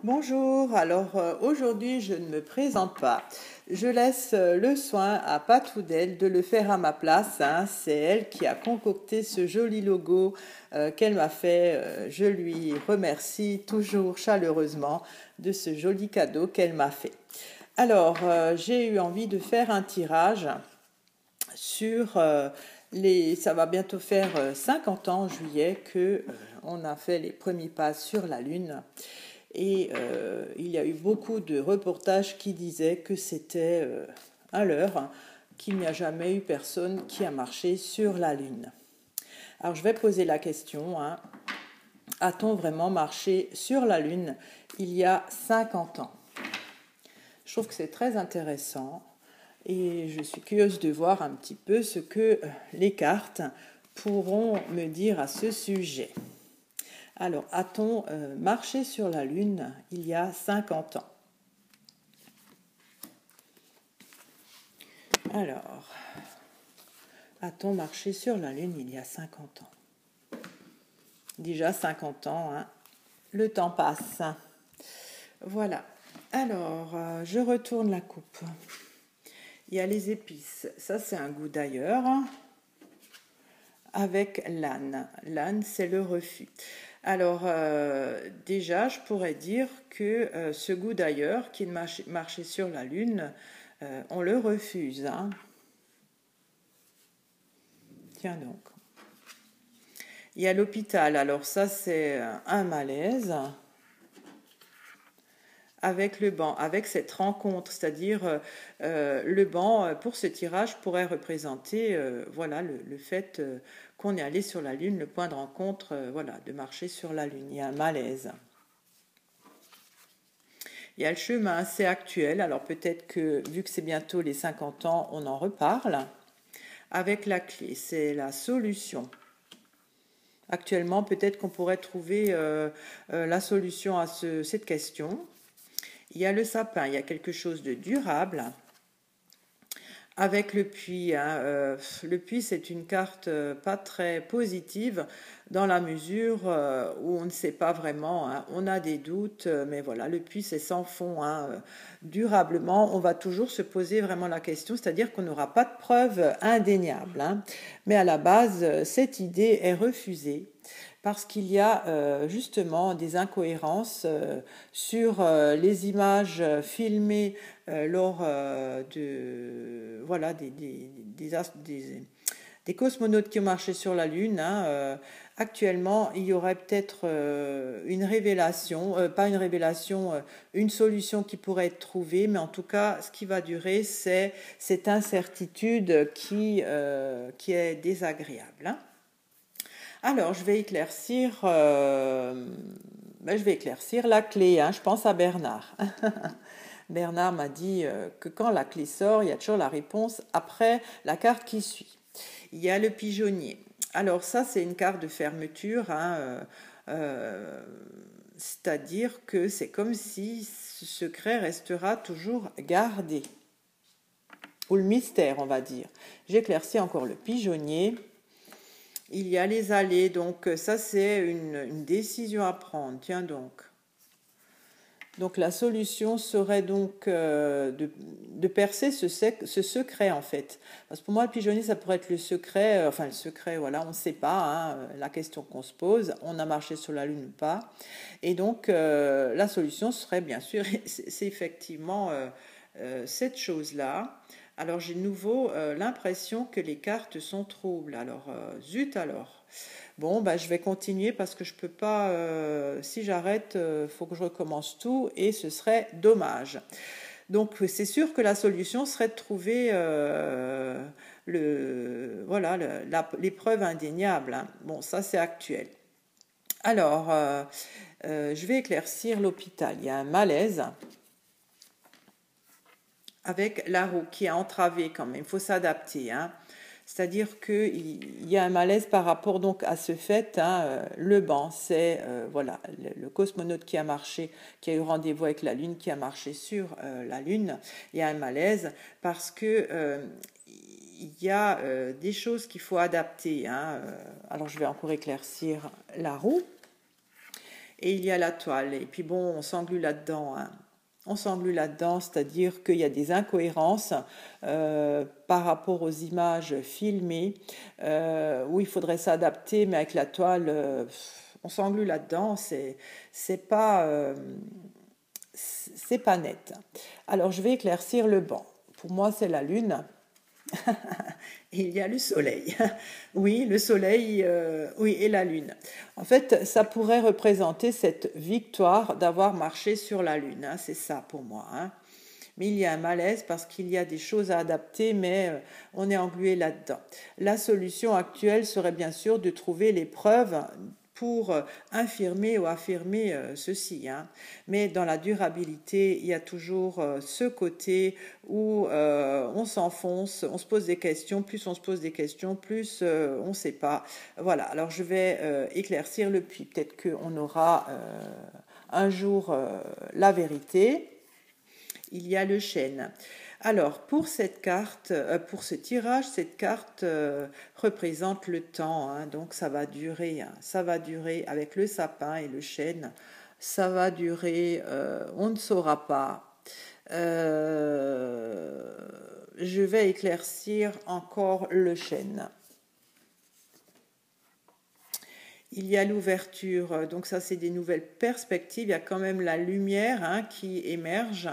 Bonjour, alors aujourd'hui je ne me présente pas. Je laisse le soin à Patoudel de le faire à ma place, hein. C'est elle qui a concocté ce joli logo qu'elle m'a fait. Je lui remercie toujours chaleureusement de ce joli cadeau qu'elle m'a fait. Alors j'ai eu envie de faire un tirage sur ça va bientôt faire 50 ans en juillet que on a fait les premiers pas sur la Lune. Et il y a eu beaucoup de reportages qui disaient que c'était un leurre, hein, qu'il n'y a jamais eu personne qui a marché sur la Lune. Alors je vais poser la question, hein, a-t-on vraiment marché sur la Lune il y a 50 ans? Je trouve que c'est très intéressant et je suis curieuse de voir un petit peu ce que les cartes pourront me dire à ce sujet. Alors, a-t-on marché sur la Lune il y a 50 ans? Alors, a-t-on marché sur la Lune il y a 50 ans? Déjà 50 ans, hein, le temps passe. Voilà. Alors, je retourne la coupe. Il y a les épices. Ça, c'est un goût d'ailleurs. Avec l'âne. L'âne, c'est le refus. Alors, déjà, je pourrais dire que ce goût d'ailleurs, qui marchait sur la Lune, on le refuse. Hein. Tiens donc. Il y a l'hôpital. Alors ça, c'est un malaise. Avec le banc, avec cette rencontre, c'est-à-dire le banc, pour ce tirage, pourrait représenter voilà, le fait qu'on est allé sur la Lune, le point de rencontre, voilà, de marcher sur la Lune. Il y a un malaise. Il y a le chemin assez actuel, alors peut-être que, vu que c'est bientôt les 50 ans, on en reparle. Avec la clé, c'est la solution. Actuellement, peut-être qu'on pourrait trouver la solution à cette question. Il y a le sapin, il y a quelque chose de durable. Avec le puits, hein, le puits c'est une carte pas très positive dans la mesure où on ne sait pas vraiment, hein, on a des doutes, mais voilà, le puits c'est sans fond, hein, durablement, on va toujours se poser vraiment la question, c'est-à-dire qu'on n'aura pas de preuves indéniables, hein, mais à la base, cette idée est refusée parce qu'il y a justement des incohérences sur les images filmées lors voilà, des cosmonautes qui ont marché sur la Lune. Hein, actuellement, il y aurait peut-être une révélation, pas une révélation, une solution qui pourrait être trouvée, mais en tout cas, ce qui va durer, c'est cette incertitude qui est désagréable. Hein. Alors, je vais éclaircir la clé. Hein, je pense à Bernard. Bernard m'a dit que quand la clé sort, il y a toujours la réponse après la carte qui suit. Il y a le pigeonnier. Alors ça, c'est une carte de fermeture. Hein, c'est-à-dire que c'est comme si ce secret restera toujours gardé. Ou le mystère, on va dire. J'éclaircis encore le pigeonnier. Il y a les allées, donc ça c'est une décision à prendre. Tiens donc. Donc la solution serait donc de percer ce secret en fait. Parce que pour moi le pigeonnier ça pourrait être le secret, enfin le secret voilà, on ne sait pas, hein, la question qu'on se pose, on a marché sur la Lune ou pas. Et donc la solution serait bien sûr, c'est effectivement cette chose-là. Alors j'ai de nouveau l'impression que les cartes sont troubles. Alors zut alors. Bon, bah, je vais continuer parce que je peux pas, si j'arrête, faut que je recommence tout et ce serait dommage. Donc c'est sûr que la solution serait de trouver voilà, l'épreuve indéniable. Hein. Bon, ça c'est actuel. Alors, je vais éclaircir l'hôpital. Il y a un malaise avec la roue qui est entravée quand même. Il faut s'adapter. Hein. C'est-à-dire qu'il y a un malaise par rapport donc à ce fait. Hein, le banc, c'est voilà, le cosmonaute qui a marché, qui a eu rendez-vous avec la Lune, qui a marché sur la Lune. Il y a un malaise parce que il y a des choses qu'il faut adapter. Hein. Alors je vais encore éclaircir la roue. et il y a la toile. Et puis bon, on s'englue là-dedans, hein. On s'englue là-dedans, c'est-à-dire qu'il y a des incohérences par rapport aux images filmées, où il faudrait s'adapter, mais avec la toile, on s'englue là-dedans, c'est pas, c'est pas net. Alors je vais éclaircir le banc. Pour moi, c'est la lune. Il y a le soleil. Oui, le soleil, oui, et la lune. En fait, ça pourrait représenter cette victoire d'avoir marché sur la lune, hein, c'est ça pour moi, hein. Mais il y a un malaise parce qu'il y a des choses à adapter, mais on est englué là-dedans. La solution actuelle serait bien sûr de trouver les preuves pour infirmer ou affirmer ceci, hein. Mais dans la durabilité, il y a toujours ce côté où on s'enfonce, on se pose des questions, plus on se pose des questions, plus on ne sait pas. Voilà, alors je vais éclaircir le puits. Peut-être qu'on aura un jour la vérité. Il y a le chêne. Alors, pour cette carte, pour ce tirage, cette carte représente le temps, hein, donc ça va durer, hein, ça va durer avec le sapin et le chêne, ça va durer, on ne saura pas. Je vais éclaircir encore le chêne. Il y a l'ouverture, donc ça c'est des nouvelles perspectives, il y a quand même la lumière, hein, qui émerge.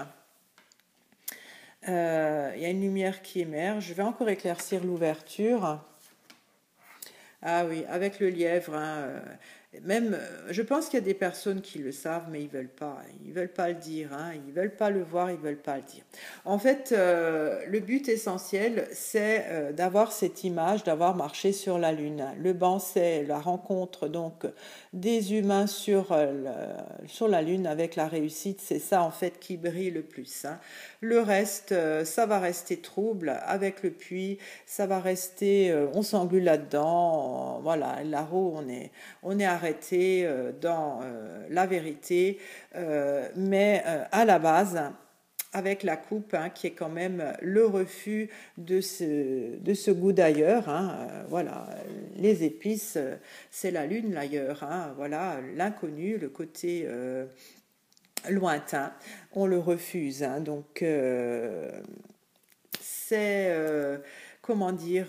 Il y a une lumière qui émerge. Je vais encore éclaircir l'ouverture. Ah oui, avec le lièvre, hein, même, je pense qu'il y a des personnes qui le savent, mais ils veulent pas le dire, hein, ils veulent pas le voir, ils veulent pas le dire. En fait, le but essentiel, c'est d'avoir cette image, d'avoir marché sur la Lune. Le banc, c'est la rencontre donc des humains sur la Lune avec la réussite. C'est ça en fait qui brille le plus, hein. Le reste, ça va rester trouble avec le puits, ça va rester, on s'englue là-dedans, voilà, là-haut on est arrêté dans la vérité, mais à la base, avec la coupe, hein, qui est quand même le refus de ce goût d'ailleurs, hein, voilà, les épices, c'est la lune l'ailleurs, hein, voilà, l'inconnu, le côté lointain, on le refuse, hein, donc c'est, comment dire,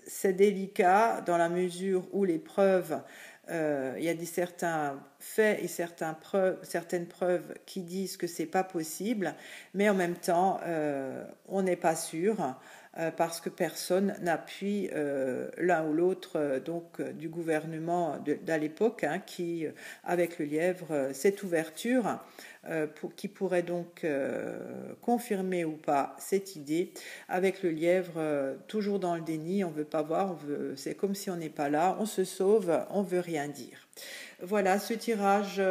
c'est délicat dans la mesure où les preuves, il y a certains faits et certaines preuves qui disent que c'est pas possible, mais en même temps, on n'est pas sûr. Parce que personne n'appuie l'un ou l'autre du gouvernement d'à l'époque, hein, qui, avec le lièvre, cette ouverture qui pourrait donc confirmer ou pas cette idée. Avec le lièvre, toujours dans le déni, on veut pas voir, c'est comme si on n'est pas là, on se sauve, on veut rien dire. Voilà, ce tirage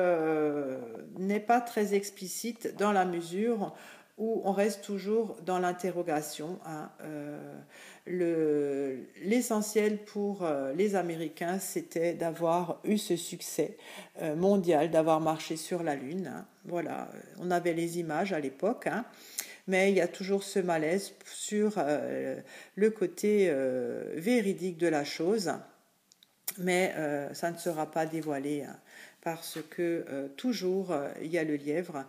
n'est pas très explicite dans la mesure où on reste toujours dans l'interrogation, hein. L'essentiel pour les Américains, c'était d'avoir eu ce succès mondial, d'avoir marché sur la Lune, hein. Voilà, on avait les images à l'époque, hein, mais il y a toujours ce malaise sur le côté véridique de la chose. Mais ça ne sera pas dévoilé, hein, parce que toujours il y a le lièvre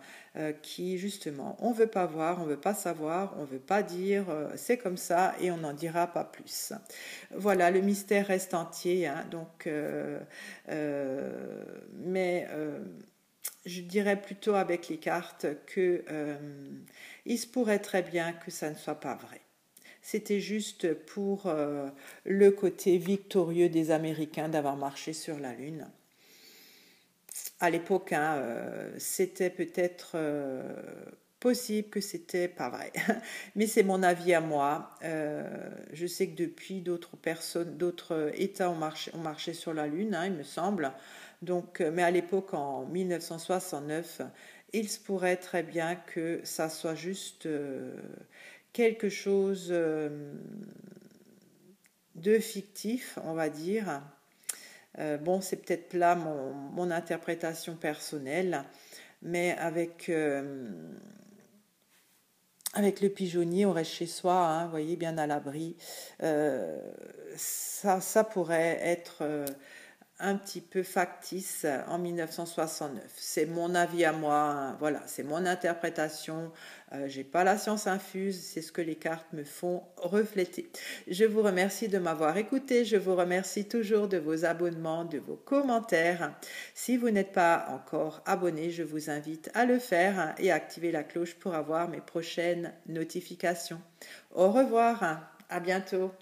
qui justement on veut pas voir, on veut pas savoir, on veut pas dire, c'est comme ça et on n'en dira pas plus. Voilà, le mystère reste entier, hein, donc mais je dirais plutôt avec les cartes que il se pourrait très bien que ça ne soit pas vrai. C'était juste pour le côté victorieux des Américains d'avoir marché sur la Lune. À l'époque, hein, c'était peut-être possible que c'était pas vrai, mais c'est mon avis à moi. Je sais que depuis d'autres États ont marché sur la Lune, hein, il me semble. Donc, mais à l'époque, en 1969, il se pourrait très bien que ça soit juste quelque chose de fictif, on va dire. Bon, c'est peut-être là mon interprétation personnelle, mais avec le pigeonnier, on reste chez soi, hein, vous voyez, bien à l'abri. Ça pourrait être un petit peu factice en 1969. C'est mon avis à moi, voilà, c'est mon interprétation. J'ai pas la science infuse, c'est ce que les cartes me font refléter. Je vous remercie de m'avoir écouté, je vous remercie toujours de vos abonnements, de vos commentaires. Si vous n'êtes pas encore abonné, je vous invite à le faire et à activer la cloche pour avoir mes prochaines notifications. Au revoir, à bientôt.